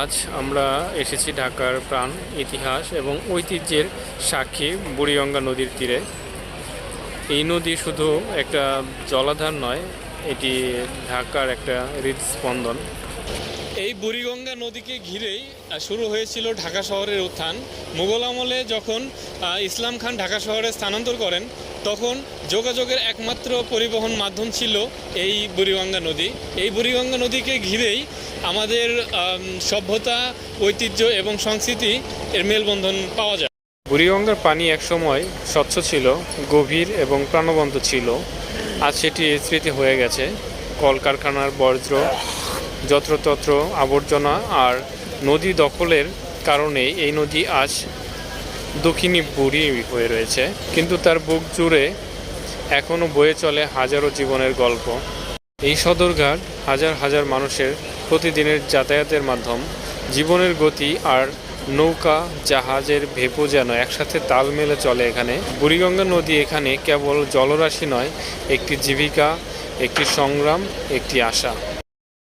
আজ আমরা এসেছি ঢাকার প্রাণ, ইতিহাস এবং ঐতিহ্যের সাক্ষী বুড়িগঙ্গা নদীর তীরে। এই নদী শুধু একটা জলাধার নয়, এটি ঢাকার একটা হৃদস্পন্দন। এই বুড়িগঙ্গা নদীকে ঘিরেই শুরু হয়েছিল ঢাকা শহরের উত্থান। মুঘল আমলে যখন ইসলাম খান ঢাকা শহরে স্থানান্তর করেন, তখন যোগাযোগের একমাত্র পরিবহন মাধ্যম ছিল এই বুড়িগঙ্গা নদী। এই বুড়িগঙ্গা নদীকে ঘিরেই আমাদের সভ্যতা, ঐতিহ্য এবং সংস্কৃতি এর মেলবন্ধন পাওয়া যায়। বুড়িগঙ্গার পানি একসময় স্বচ্ছ ছিল, গভীর এবং প্রাণবন্ত ছিল। আজ সেটি স্মৃতি হয়ে গেছে। কলকারখানার বর্জ্য, যত্রতত্র আবর্জনা আর নদী দখলের কারণে এই নদী আজ দক্ষিণী বুড়ি হয়ে রয়েছে, কিন্তু তার বুক জুড়ে এখনও বয়ে চলে হাজারো জীবনের গল্প। এই সদরঘাট হাজার হাজার মানুষের প্রতিদিনের যাতায়াতের মাধ্যম। জীবনের গতি আর নৌকা, জাহাজের ভেপু যেন একসাথে তাল মেলে চলে এখানে। বুড়িগঙ্গা নদী এখানে কেবল জলরাশি নয়, একটি জীবিকা, একটি সংগ্রাম, একটি আশা।